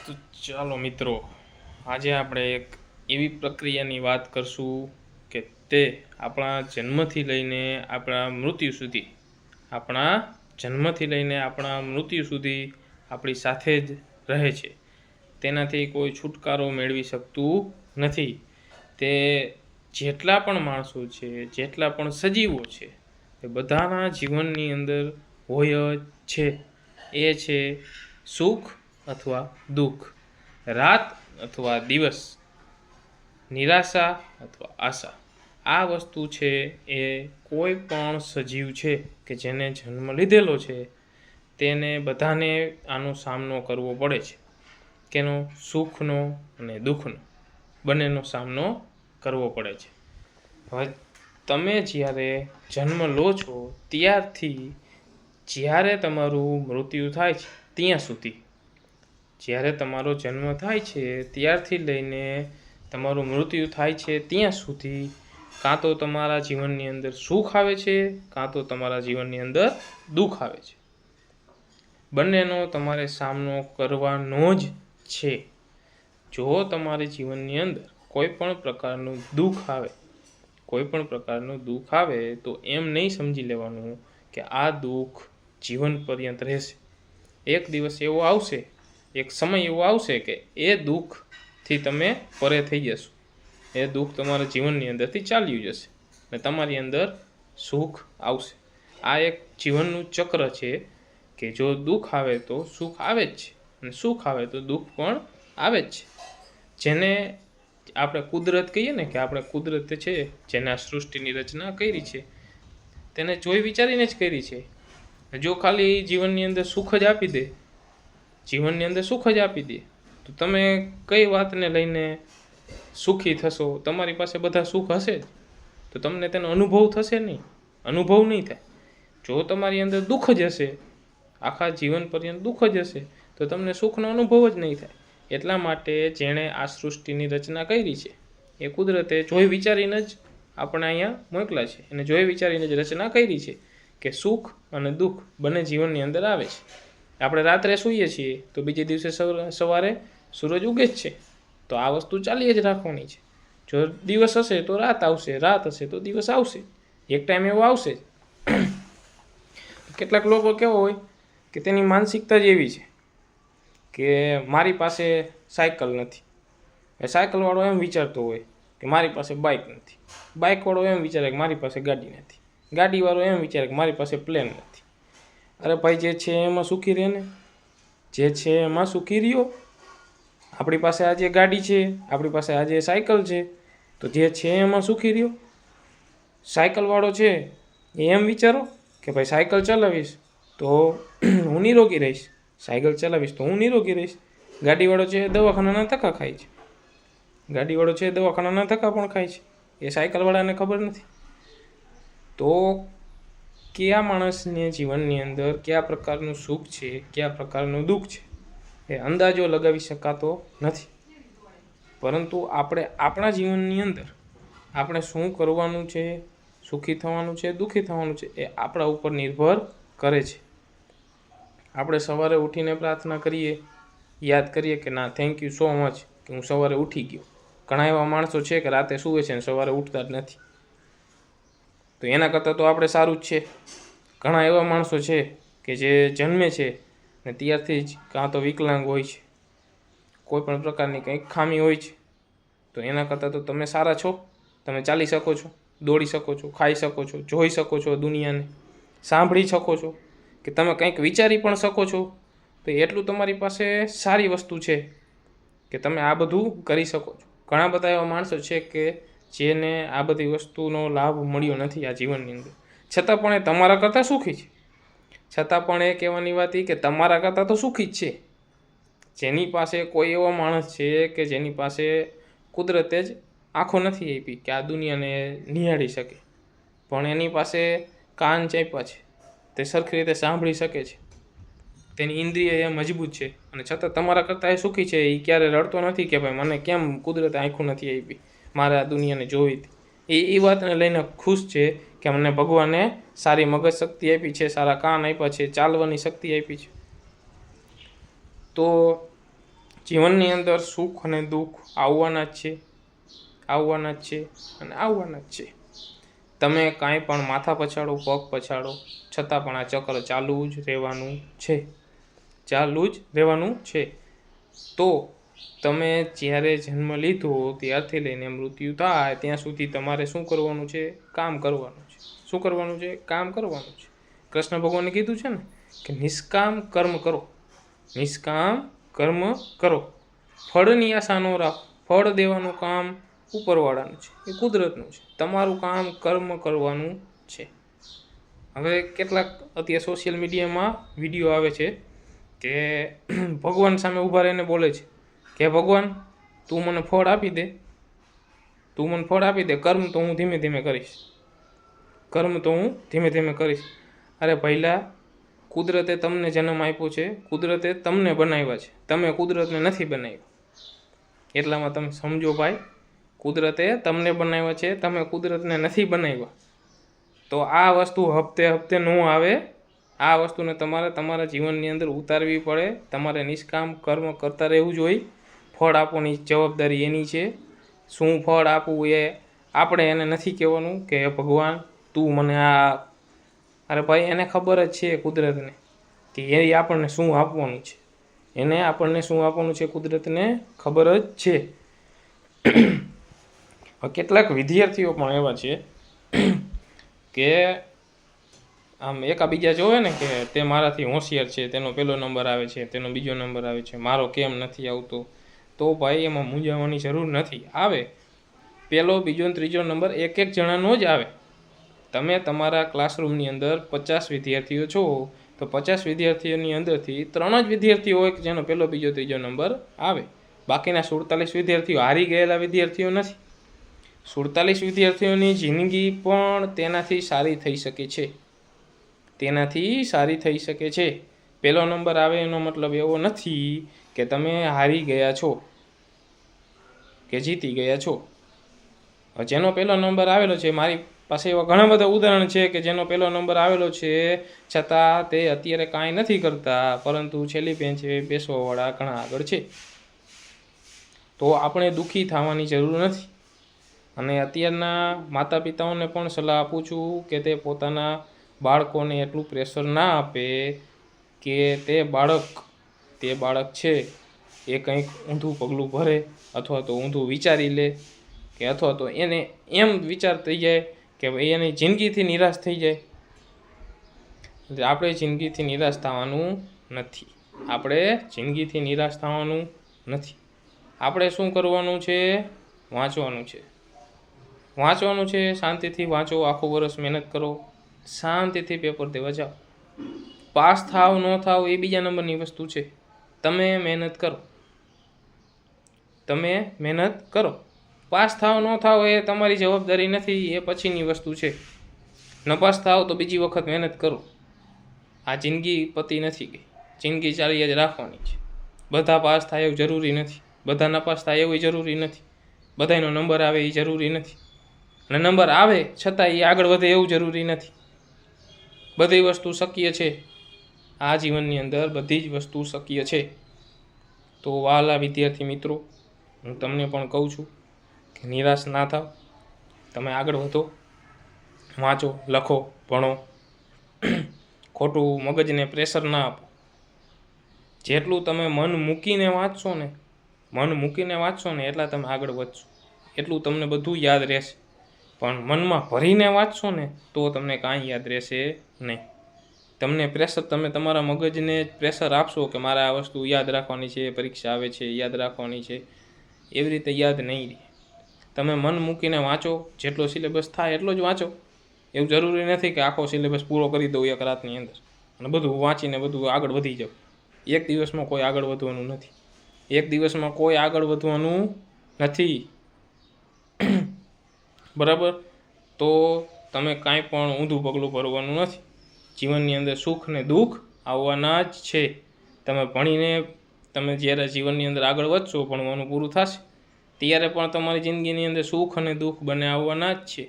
તો ચાલો મિત્રો, આજે આપણે એક એવી પ્રક્રિયાની વાત કરશું કે તે આપણા જન્મથી લઈને આપણા મૃત્યુ સુધી આપણી સાથે જ રહે છે. તેનાથી કોઈ છુટકારો મેળવી શકતું નથી. તે જેટલા પણ માણસો છે, જેટલા પણ સજીવો છે, તે બધાના જીવનની અંદર હોય જ છે. એ છે સુખ અથવા દુઃખ, રાત અથવા દિવસ, નિરાશા અથવા આશા. આ વસ્તુ છે એ કોઈ પણ સજીવ છે કે જેને જન્મ લીધેલો છે તેને બધાને આનો સામનો કરવો પડે છે. કેનો? સુખનો અને દુઃખનો, બંનેનો સામનો કરવો પડે છે. હવે તમે જ્યારે જન્મ લો છો ત્યારથી જ્યારે તમારું મૃત્યુ થાય છે ત્યાં સુધી, જ્યારે તમારો જન્મ થાય છે ત્યારથી લઈને તમારું મૃત્યુ થાય છે ત્યાં સુધી કાં તો તમારા જીવનની અંદર સુખ આવે છે, કાં તો તમારા જીવનની અંદર દુઃખ આવે છે. બંનેનો તમારે સામનો કરવાનો જ છે. જો તમારે જીવનની અંદર કોઈ પણ પ્રકારનું દુઃખ આવે તો એમ નહીં સમજી લેવાનું કે આ દુઃખ જીવન પર્યંત રહેશે. એક દિવસ એવો આવશે, એક સમય એવો આવશે કે એ દુઃખથી તમે પરે થઈ જશો. એ દુઃખ તમારા જીવનની અંદરથી ચાલ્યું જશે અને તમારી અંદર સુખ આવશે. આ એક જીવનનું ચક્ર છે કે જો દુઃખ આવે તો સુખ આવે જ છે અને સુખ આવે તો દુઃખ પણ આવે જ છે. જેને આપણે કુદરત કહીએ ને, કે આપણે કુદરત છે જેને આ સૃષ્ટિની રચના કરી છે તેને જોઈ વિચારીને જ કરી છે. જો ખાલી જીવનની અંદર સુખ જ આપી દે તો તમે કઈ વાતને લઈને સુખી થશો? તમારી પાસે બધા સુખ હશે જ તો તમને તેનો અનુભવ થશે નહીં, અનુભવ નહીં થાય. જો તમારી અંદર દુઃખ જ હશે, આખા જીવન પર્યંત દુઃખ જ હશે તો તમને સુખનો અનુભવ જ નહીં થાય. એટલા માટે જેણે આ સૃષ્ટિની રચના કરી છે એ કુદરતે જોઈ વિચારીને જ આપણે અહીંયા મોકલા છે અને જોઈ વિચારીને જ રચના કરી છે કે સુખ અને દુઃખ બંને જીવનની અંદર આવે છે. આપણે રાત્રે સૂઈએ છીએ તો બીજે દિવસે સવારે સૂરજ ઉગે જ છે. તો આ વસ્તુ ચાલી જ રાખવાની છે. જો દિવસ હશે તો રાત આવશે, રાત હશે તો દિવસ આવશે. એક ટાઈમ એવો આવશે જ. કેટલાક લોકો કેવો હોય કે તેની માનસિકતા જ એવી છે કે મારી પાસે સાયકલ નથી. એ સાયકલવાળો એમ વિચારતો હોય કે મારી પાસે બાઇક નથી. બાઇકવાળો એમ વિચારે કે મારી પાસે ગાડી નથી. ગાડીવાળો એમ વિચારે કે મારી પાસે પ્લેન નથી. અરે ભાઈ, જે છે એમાં સુખી રહે ને, જે છે એમાં સુખી રહ્યો. આપણી પાસે આજે ગાડી છે, આપણી પાસે આજે સાયકલ છે, તો જે છે એમાં સુખી રહ્યો. સાયકલવાળો છે એ એમ વિચારો કે ભાઈ સાયકલ ચલાવીશ તો હું નિરોગી રહીશ, સાયકલ ચલાવીશ તો હું નિરોગી રહીશ. ગાડીવાળો છે દવાખાનાના ધક્કા ખાય છે, ગાડીવાળો છે દવાખાનાના ધક્કા પણ ખાય છે. એ સાયકલવાળાને ખબર નથી. તો કયા માણસને જીવનની અંદર કયા પ્રકારનું સુખ છે, કયા પ્રકારનું દુઃખ છે એ અંદાજો લગાવી શકાતો નથી. પરંતુ આપણે આપણા જીવનની અંદર આપણે શું કરવાનું છે, સુખી થવાનું છે, દુઃખી થવાનું છે, એ આપણા ઉપર નિર્ભર કરે છે. આપણે સવારે ઉઠીને પ્રાર્થના કરીએ, યાદ કરીએ કે ના, થેન્ક યુ સો મચ કે હું સવારે ઉઠી ગયો. ઘણા એવા માણસો છે કે રાતે સૂવે છે ને સવારે ઉઠતા જ નથી. તો એના કરતાં તો આપણે સારું જ છે. ઘણા એવા માણસો છે કે જે જન્મે છે ને ત્યારથી જ કાં તો વિકલાંગ હોય છે, કોઈ પણ પ્રકારની કંઈક ખામી હોય છે. તો એના કરતાં તો તમે સારા છો. તમે ચાલી શકો છો, દોડી શકો છો, ખાઈ શકો છો, જોઈ શકો છો દુનિયાને, સાંભળી શકો છો, કે તમે કંઈક વિચારી પણ શકો છો. તો એટલું તમારી પાસે સારી વસ્તુ છે કે તમે આ બધું કરી શકો છો. ઘણા બધા એવા માણસો છે કે જેને આ બધી વસ્તુનો લાભ મળ્યો નથી આ જીવનની અંદર, છતાં પણ એ તમારા કરતાં સુખી છે. છતાં પણ એ કહેવાની વાત એ કે તમારા કરતાં તો સુખી જ છે. જેની પાસે કોઈ એવો માણસ છે કે જેની પાસે કુદરતે જ આંખો નથી આપી કે આ દુનિયાને નિહાળી શકે, પણ એની પાસે કાન ચાપ્યા છે, તે સરખી રીતે સાંભળી શકે છે, તેની ઇન્દ્રિય એ મજબૂત છે, અને છતાં તમારા કરતાં એ સુખી છે. એ ક્યારે રડતો નથી કે ભાઈ મને કેમ કુદરતે આંખો નથી આપી, મારે આ દુનિયાને જોવી હતી. એ વાતને લઈને ખુશ છે કે મને ભગવાને સારી મગજ શક્તિ આપી છે, સારા કાન આપ્યા છે, ચાલવાની શક્તિ આપી છે. તો જીવનની અંદર સુખ અને દુઃખ આવવાના જ છે, આવવાના જ છે અને આવવાના જ છે. તમે કાંઈ પણ માથા પછાડો, પગ પછાડો, છતાં પણ આ ચક્ર ચાલુ જ રહેવાનું છે, ચાલુ જ રહેવાનું છે. તો તમે જ્યારે જન્મ લીધો ત્યારથી લઈને મૃત્યુ થાય ત્યાં સુધી તમારે શું કરવાનું છે? કામ કરવાનું છે. શું કરવાનું છે? કામ કરવાનું છે. કૃષ્ણ ભગવાને કીધું છે ને કે નિષ્કામ કર્મ કરો, નિષ્કામ કર્મ કરો, ફળની આશા ન રાખો. ફળ દેવાનું કામ ઉપરવાળાનું છે, એ કુદરતનું છે. તમારું કામ કર્મ કરવાનું છે. હવે કેટલાક અત્યારે સોશિયલ મીડિયામાં વિડીયો આવે છે કે ભગવાન સામે ઊભા રહીને બોલે છે કે ભગવાન તું મને ફળ આપી દે, તું મને ફળ આપી દે, કર્મ તો હું ધીમે ધીમે કરીશ, કર્મ તો હું ધીમે ધીમે કરીશ. અરે પહેલાં કુદરતે તમને જન્મ આપ્યો છે, કુદરતે તમને બનાવ્યા છે, તમે કુદરતને નથી બનાવ્યા. એટલામાં તમે સમજો ભાઈ, કુદરતે તમને બનાવ્યા છે, તમે કુદરતને નથી બનાવ્યા. તો આ વસ્તુ હપ્તે હપ્તે ન આવે. આ વસ્તુને તમારે તમારા જીવનની અંદર ઉતારવી પડે. તમારે નિષ્કામ કર્મ કરતા રહેવું જોઈએ. ફળ આપવાની જવાબદારી એની છે. શું ફળ આપવું એ આપણે એને નથી કહેવાનું કે હે ભગવાન તું મને આ, અરે ભાઈ એને ખબર જ છે કુદરતને કે એ આપણને શું આપવાનું છે, એને આપણને શું આપવાનું છે કુદરતને ખબર જ છે. કેટલાક વિદ્યાર્થીઓ પણ એવા છે કે આમ એકાબીજા જોવે ને કે તે મારાથી હોશિયાર છે, તેનો પહેલો નંબર આવે છે, તેનો બીજો નંબર આવે છે, મારો કેમ નથી આવતો. તો ભાઈ એમાં મૂંઝાવાની જરૂર નથી. આવે પહેલો, બીજો ને ત્રીજો નંબર એક એક જણાનો જ આવે. તમે તમારા ક્લાસરૂમની અંદર 50 વિદ્યાર્થીઓ છો તો 50 વિદ્યાર્થીઓની અંદરથી 3 જ વિદ્યાર્થીઓ હોય કે જેનો પહેલો, બીજો, ત્રીજો નંબર આવે. બાકીના 47 વિદ્યાર્થીઓ હારી ગયેલા વિદ્યાર્થીઓ નથી. 47 વિદ્યાર્થીઓની જિંદગી પણ તેનાથી સારી થઈ શકે છે, તેનાથી સારી થઈ શકે છે. પહેલો નંબર આવે એનો મતલબ એવો નથી કે તમે હારી ગયા છો કે જીતી ગયા છો. જેનો પહેલો નંબર આવેલો છે, મારી પાસે એવા ઘણા બધા ઉદાહરણ છે કે જેનો પહેલો નંબર આવેલો છે છતાં તે અત્યારે કાંઈ નથી કરતા, પરંતુ છેલ્લી બેન્ચે બેસવાવાળા ઘણા આગળ છે. તો આપણે દુઃખી થવાની જરૂર નથી. અને અત્યારના માતા પિતાઓને પણ સલાહ આપું છું કે તે પોતાના બાળકોને એટલું પ્રેશર ના આપે કે તે બાળક છે એ કંઈક ઊંધું પગલું ભરે અથવા તો ઊંધું વિચારી લે કે અથવા તો એને એમ વિચાર થઈ જાય કે ભાઈ એની જિંદગીથી નિરાશ થઈ જાય. આપણે જિંદગીથી નિરાશ થવાનું નથી. આપણે જિંદગીથી નિરાશ થવાનું નથી. આપણે શું કરવાનું છે? વાંચવાનું છે. વાંચવાનું છે. શાંતિથી વાંચો, આખું વર્ષ મહેનત કરો, શાંતિથી પેપર દેવા જાઓ. પાસ થાવ ન થાવ એ બીજા નંબરની વસ્તુ છે. તમે મહેનત કરો, તમે મહેનત કરો. પાસ થાવ ન થાવ એ તમારી જવાબદારી નથી, એ પછીની વસ્તુ છે. નપાસ થાવ તો બીજી વખત મહેનત કરો. આ જિંદગી પતી નથી ગઈ, જિંદગી ચાલી જ રાખવાની છે. બધા પાસ થાય એવું જરૂરી નથી, બધા નપાસ થાય એવું જરૂરી નથી, બધાનો નંબર આવે એ જરૂરી નથી, અને નંબર આવે છતાં એ આગળ વધે એવું જરૂરી નથી. બધી વસ્તુ શક્ય છે. આ જીવનની અંદર બધી જ વસ્તુ શક્ય છે. તો વહાલા વિદ્યાર્થી મિત્રો, હું તમને પણ કહું છું કે નિરાશ ના થાવ, તમે આગળ વધો, વાંચો, લખો, ભણો, ખોટું મગજને પ્રેશર ના આપો. જેટલું તમે મન મૂકીને વાંચશો ને એટલા તમે આગળ વધશો, એટલું તમને બધું યાદ રહેશે. પણ મનમાં ભરીને વાંચશો ને તો તમને કાંઈ યાદ રહેશે નહીં. તમને પ્રેશર, તમે તમારા મગજને પ્રેશર આપશો કે મારે આ વસ્તુ યાદ રાખવાની છે, પરીક્ષા આવે છે યાદ રાખવાની છે, એવી રીતે યાદ નહીં રહે. તમે મન મૂકીને વાંચો, જેટલો સિલેબસ થાય એટલો જ વાંચો. એવું જરૂરી નથી કે આખો સિલેબસ પૂરો કરી દઉં એક રાતની અંદર અને બધું વાંચીને બધું આગળ વધી જાવ. એક દિવસમાં કોઈ આગળ વધવાનું નથી. એક દિવસમાં કોઈ આગળ વધવાનું નથી. બરાબર? તો તમે કાંઈ પણ ઊંધું પગલું ભરવાનું નથી. જીવનની અંદર સુખ ને દુઃખ આવવાના જ છે. તમે ભણીને તમે જ્યારે જીવનની અંદર આગળ વધશો, ભણવાનું પૂરું થશે, ત્યારે પણ તમારી જિંદગીની અંદર સુખ અને દુઃખ બંને આવવાના જ છે.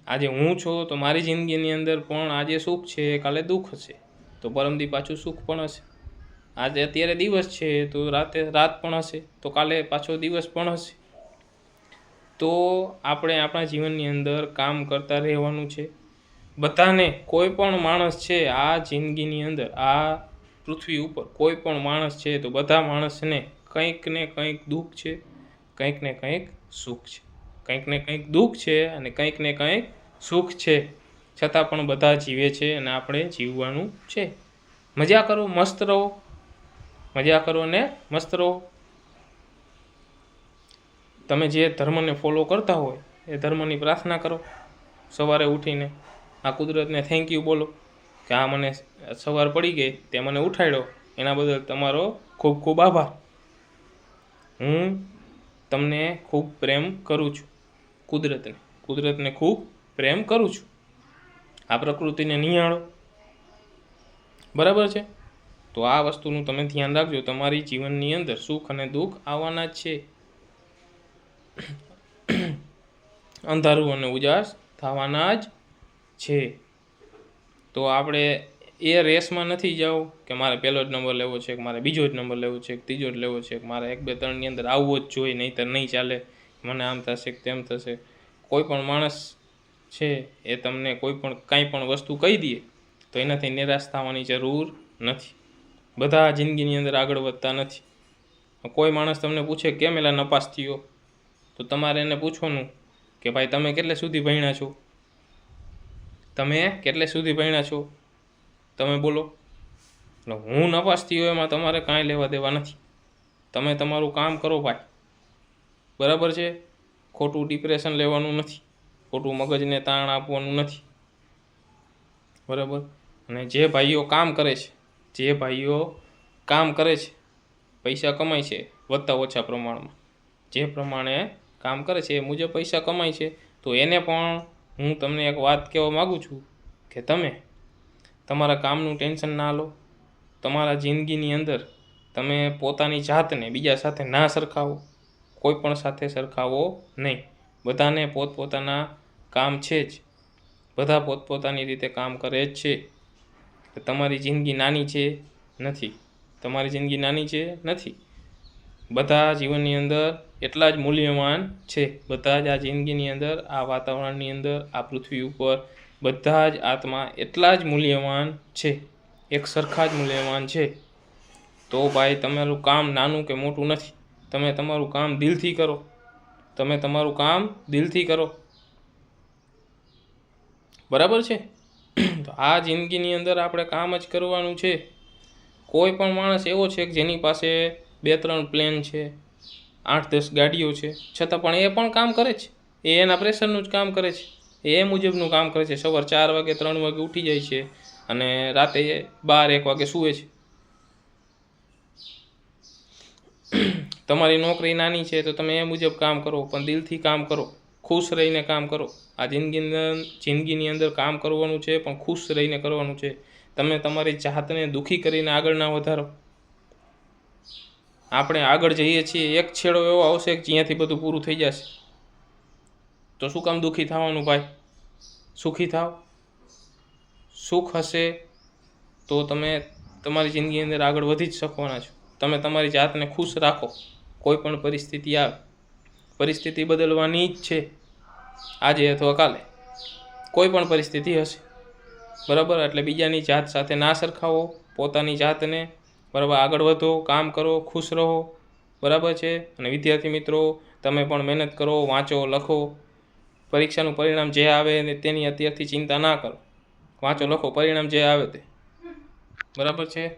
આજે હું છું તો મારી જિંદગીની અંદર પણ આજે સુખ છે, કાલે દુઃખ હશે, તો પરમદી પાછું સુખ પણ હશે. આજે અત્યારે દિવસ છે તો રાતે રાત પણ હશે, તો કાલે પાછો દિવસ પણ હશે. તો આપણે આપણા જીવનની અંદર કામ કરતા રહેવાનું છે. બધાને, કોઈ પણ માણસ છે આ જિંદગીની અંદર, આ પૃથ્વી ઉપર કોઈ પણ માણસ છે તો બધા માણસને કંઈક ને કંઈક દુઃખ છે, કંઈક ને કંઈક સુખ છે. કંઈક ને કંઈક દુઃખ છે અને કંઈક ને કંઈક સુખ છે, છતાં પણ બધા જીવે છે અને આપણે જીવવાનું છે. મજા કરો, મસ્ત રહો, મજા કરો ને મસ્ત રહો. તમે જે ધર્મને ફોલો કરતા હોય એ ધર્મની પ્રાર્થના કરો. સવારે ઉઠીને આ કુદરતને થેન્ક યુ બોલો કે આ મને સવાર પડી ગઈ, તે મને ઉઠાડ્યો, એના બદલ તમારો ખૂબ ખૂબ આભાર. હું તમને ખૂબ પ્રેમ કરું છું. કુદરતને ખૂબ પ્રેમ કરું છું. આ પ્રકૃતિને નિહાળો. બરાબર છે? તો આ વસ્તુનું તમે ધ્યાન રાખજો. તમારી જીવનની અંદર સુખ અને દુઃખ આવવાના જ છે. અંધારું અને ઉજાસ થવાના જ છે. તો આપણે એ રેસમાં નથી જાવ કે મારે પહેલો જ નંબર લેવો છે, કે મારે બીજો જ નંબર લેવો છે, કે ત્રીજો જ લેવો છે, કે મારે 1 2 3ની અંદર આવવો જ જોઈએ, નહીંતર નહીં ચાલે, મને આમ થશે કે તેમ થશે. કોઈ પણ માણસ છે એ તમને કોઈ પણ કાંઈ પણ વસ્તુ કહી દે તો એનાથી નિરાશ થવાની જરૂર નથી. બધા જિંદગીની અંદર આગળ વધતા નથી. કોઈ માણસ તમને પૂછે કેમ એલા નપાસ થયો, તો તમારે એને પૂછવાનું કે ભાઈ તમે કેટલે સુધી ભણ્યા છો, તમે કેટલે સુધી ભણ્યા છો, તમે બોલો. એટલે હું નપાસ થયો એમાં તમારે કાંઈ લેવા દેવા નથી. તમે તમારું કામ કરો ભાઈ. બરાબર છે? ખોટું ડિપ્રેશન લેવાનું નથી, ખોટું મગજને તાણ આપવાનું નથી. બરાબર? અને જે ભાઈઓ કામ કરે છે, પૈસા કમાય છે વધતા ઓછા પ્રમાણમાં, જે પ્રમાણે કામ કરે છે એ મુજબ પૈસા કમાય છે, તો એને પણ હું તમને એક વાત કહેવા માગું છું કે તમે તમારા કામનું ટેન્શન ના લો. તમારા જિંદગીની અંદર તમે પોતાની જાતને બીજા સાથે ના સરખાવો, કોઈ પણ સાથે સરખાવો નહીં. બધાને પોતપોતાના કામ છે જ, બધા પોતપોતાની રીતે કામ કરે જ છે. તમારી જિંદગી નાની છે નથી, તમારી જિંદગી નાની છે નથી. બધા જીવનની અંદર એટલા જ મૂલ્યવાન છે. બધા જ આ જિંદગીની અંદર, આ વાતાવરણની અંદર, આ પૃથ્વી ઉપર બધા જ આત્મા એટલા જ મૂલ્યવાન છે, એક સરખા જ મૂલ્યવાન છે. તો ભાઈ તમારું કામ નાનું કે મોટું નથી. તમે તમારું કામ દિલથી કરો. તમે તમારું કામ દિલથી કરો. બરાબર છે? તો આ જિંદગીની અંદર આપણે કામ જ કરવાનું છે. કોઈ પણ માણસ એવો છે કે જેની પાસે 2 3 પ્લેન છે, 8 10 ગાડીઓ છે, છતાં પણ એ પણ કામ કરે છે. એ એના પ્રેશરનું જ કામ કરે છે, એ મુજબનું કામ કરે છે. સવાર 4 વાગે 3 વાગે ઉઠી જાય છે અને રાતે 12 1 વાગે સૂવે છે. તમારી નોકરી નાની છે તો તમે એ મુજબ કામ કરો, પણ દિલથી કામ કરો, ખુશ રહીને કામ કરો. આ જિંદગીની અંદર કામ કરવાનું છે, પણ ખુશ રહીને કરવાનું છે. તમે તમારી જાતને દુઃખી કરીને આગળ ના વધારો. આપણે આગળ જઈએ છીએ, એક છેડો એવો આવશે કે જ્યાંથી બધું પૂરું થઈ જશે. તો શું કામ દુઃખી થવાનું ભાઈ? સુખી થાવ. સુખ હશે તો તમે તમારી જિંદગીની અંદર આગળ વધી જ શકવાના છો. તમે તમારી જાતને ખુશ રાખો. કોઈ પણ પરિસ્થિતિ આવે, પરિસ્થિતિ બદલવાની જ છે, આજે અથવા કાલે કોઈ પણ પરિસ્થિતિ હશે. બરાબર? એટલે બીજાની જાત સાથે ના સરખાવો, પોતાની જાતને. બરાબર? આગળ વધો, કામ કરો, ખુશ રહો. બરાબર છે? અને વિદ્યાર્થી મિત્રો, તમે પણ મહેનત કરો, વાંચો, લખો. પરીક્ષાનું પરિણામ જે આવે તેની અત્યારથી ચિંતા ના કરો. વાંચો, લખો, પરિણામ જે આવે તે. બરાબર છે?